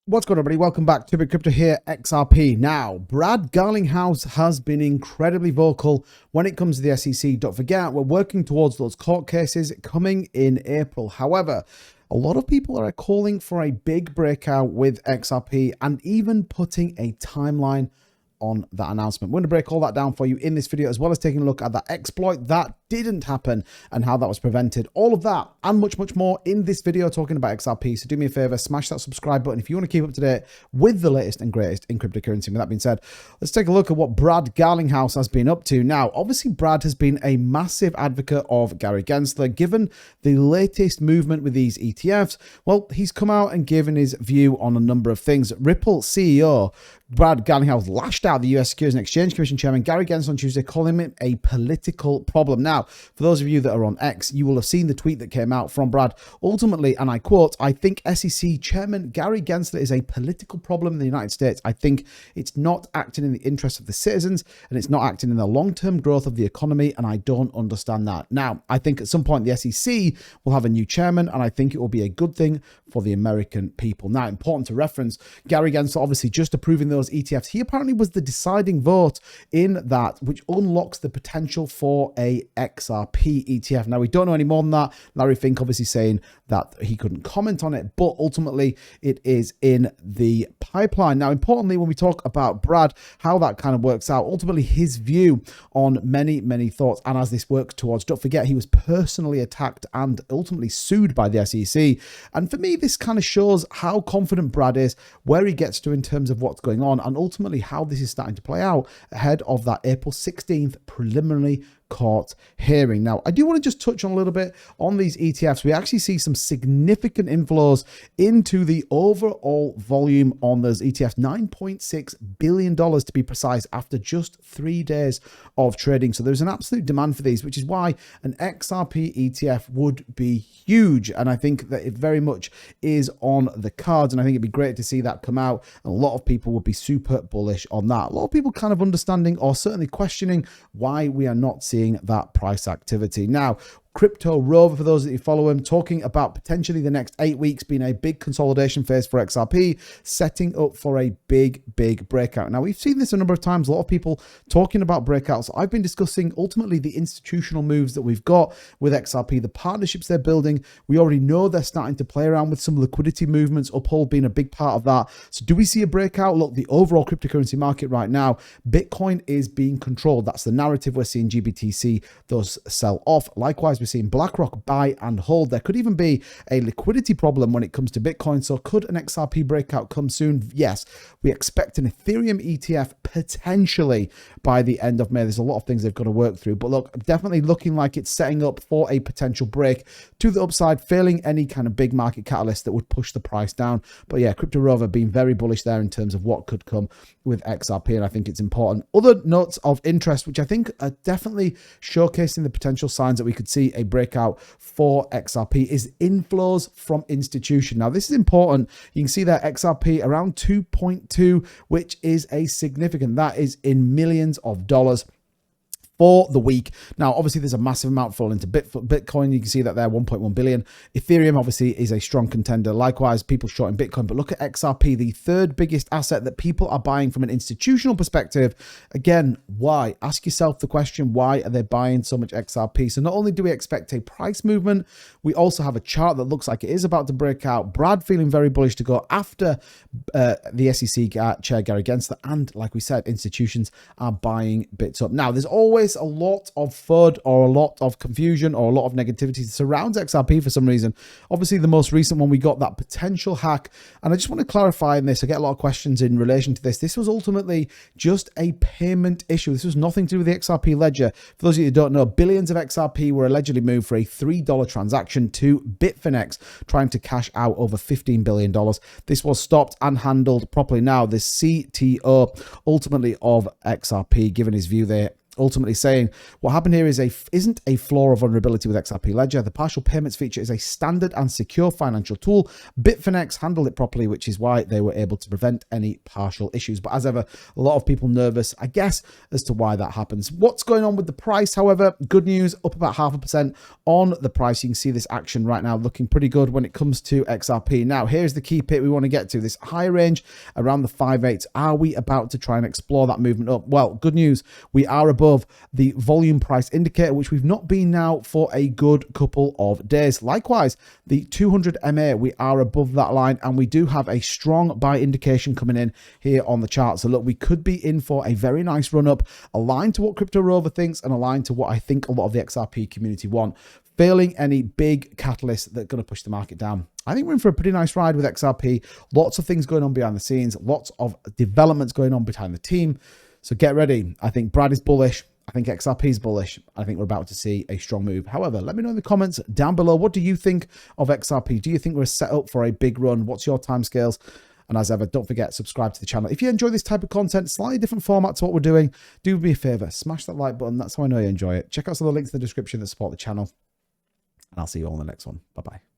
What's going on, everybody? Welcome back to Big Crypto here, XRP. Now, Brad Garlinghouse has been incredibly vocal when it comes to the SEC. Don't forget, we're working towards those court cases coming in April. However, a lot of people are calling for a big breakout with XRP and even putting a timeline on that announcement. We're going to break all that down for you in this video, as well as taking a look at that exploit that didn't happen and how that was prevented. All of that and much more in this video talking about XRP. So do me a favor, smash that subscribe button if you want to keep up to date with the latest and greatest in cryptocurrency. With that being said, let's take a look at what Brad Garlinghouse has been up to. Now, obviously, Brad has been a massive advocate of Gary Gensler. Given the latest movement with these ETFs, well, he's come out and given his view on a number of things. Ripple CEO Brad Garlinghouse lashed out the US Securities and Exchange Commission chairman Gary Gensler on Tuesday, calling it a political problem. Now, for those of you that are on X, you will have seen the tweet that came out from Brad. Ultimately, and I quote, "I think SEC chairman Gary Gensler is a political problem in the United States. I think it's not acting in the interest of the citizens and it's not acting in the long-term growth of the economy, and I don't understand that." Now, I think at some point the SEC will have a new chairman, and I think it will be a good thing for the American people. Now, important to reference, Gary Gensler obviously just approving those ETFs. He apparently was the deciding vote in that, which unlocks the potential for a XRP ETF. Now, we don't know any more than that. Larry Fink obviously saying that he couldn't comment on it, but ultimately it is in the pipeline. Now, importantly, when we talk about Brad, how that kind of works out, ultimately his view on many thoughts, and as this works towards, don't forget, he was personally attacked and ultimately sued by the SEC. And for me, this kind of shows how confident Brad is, where he gets to in terms of what's going on, and ultimately how this is starting to play out ahead of that April 16th preliminary court hearing. Now, I do want to just touch on a little bit on these ETFs. We actually see some significant inflows into the overall volume on those ETFs, $9.6 billion to be precise, after just 3 days of trading. So there's an absolute demand for these, which is why an XRP ETF would be huge. And I think that it very much is on the cards. And I think it'd be great to see that come out. And a lot of people would be super bullish on that. A lot of people kind of understanding or certainly questioning why we are not seeing that price activity. Now, Crypto Rover, for those that you follow him, talking about potentially the next 8 weeks being a big consolidation phase for XRP, setting up for a big breakout. Now, we've seen this a number of times, a lot of people talking about breakouts. I've been discussing ultimately the institutional moves that we've got with XRP, the partnerships they're building. We already know they're starting to play around with some liquidity movements, Uphold being a big part of that. So do we see a breakout? Look, the overall cryptocurrency market right now, Bitcoin is being controlled. That's the narrative we're seeing GBTC, those sell off. Likewise, we're seeing BlackRock buy and hold. There could even be a liquidity problem when it comes to Bitcoin. So could an XRP breakout come soon? Yes. We expect an Ethereum ETF potentially by the end of May. There's a lot of things they've got to work through, but look, definitely looking like it's setting up for a potential break to the upside, failing any kind of big market catalyst that would push the price down. But yeah, Crypto Rover being very bullish there in terms of what could come with XRP, and I think it's important. Other notes of interest, which I think are definitely showcasing the potential signs that we could see a breakout for XRP, is inflows from institution. Now, this is important. You can see that XRP around 2.2, which is a significant, that is in millions of dollars for the week. Now, obviously, there's a massive amount falling into Bitcoin. You can see that there, 1.1 billion. Ethereum, obviously, is a strong contender. Likewise, people shorting Bitcoin. But look at XRP, the third biggest asset that people are buying from an institutional perspective. Again, why? Ask yourself the question, why are they buying so much XRP? So not only do we expect a price movement, we also have a chart that looks like it is about to break out. Brad feeling very bullish to go after the SEC chair, Gary Gensler. And like we said, institutions are buying bits up. Now, there's always a lot of FUD or a lot of confusion or a lot of negativity that surrounds XRP for some reason. Obviously, the most recent one, we got that potential hack. And I just want to clarify in this, I get a lot of questions in relation to this. This was ultimately just a payment issue. This was nothing to do with the XRP ledger. For those of you who don't know, billions of XRP were allegedly moved for a $3 transaction to Bitfinex, trying to cash out over $15 billion. This was stopped and handled properly. Now, the CTO ultimately of XRP, given his view there, ultimately saying what happened here isn't a flaw or vulnerability with XRP Ledger. The partial payments feature is a standard and secure financial tool. Bitfinex handled it properly, which is why they were able to prevent any partial issues. But as ever, a lot of people nervous, I guess, as to why that happens. What's going on with the price, however? Good news, up about 0.5% on the price. You can see this action right now looking pretty good when it comes to XRP. Now, here's the key pit we want to get to, this high range around the 5.8. Are we about to try and explore that movement up? Well, good news, we are above the volume price indicator, which we've not been now for a good couple of days. Likewise, the 200 MA, we are above that line, and we do have a strong buy indication coming in here on the chart. So look, we could be in for a very nice run up, aligned to what Crypto Rover thinks and aligned to what I think a lot of the XRP community want. Failing any big catalysts that are going to push the market down, I think we're in for a pretty nice ride with XRP. Lots of things going on behind the scenes, lots of developments going on behind the team. So get ready. I think Brad is bullish. I think XRP is bullish. I think we're about to see a strong move. However, let me know in the comments down below. What do you think of XRP? Do you think we're set up for a big run? What's your timescales? And as ever, don't forget, subscribe to the channel. If you enjoy this type of content, slightly different format to what we're doing, do me a favor, smash that like button. That's how I know you enjoy it. Check out some of the links in the description that support the channel. And I'll see you all in the next one. Bye-bye.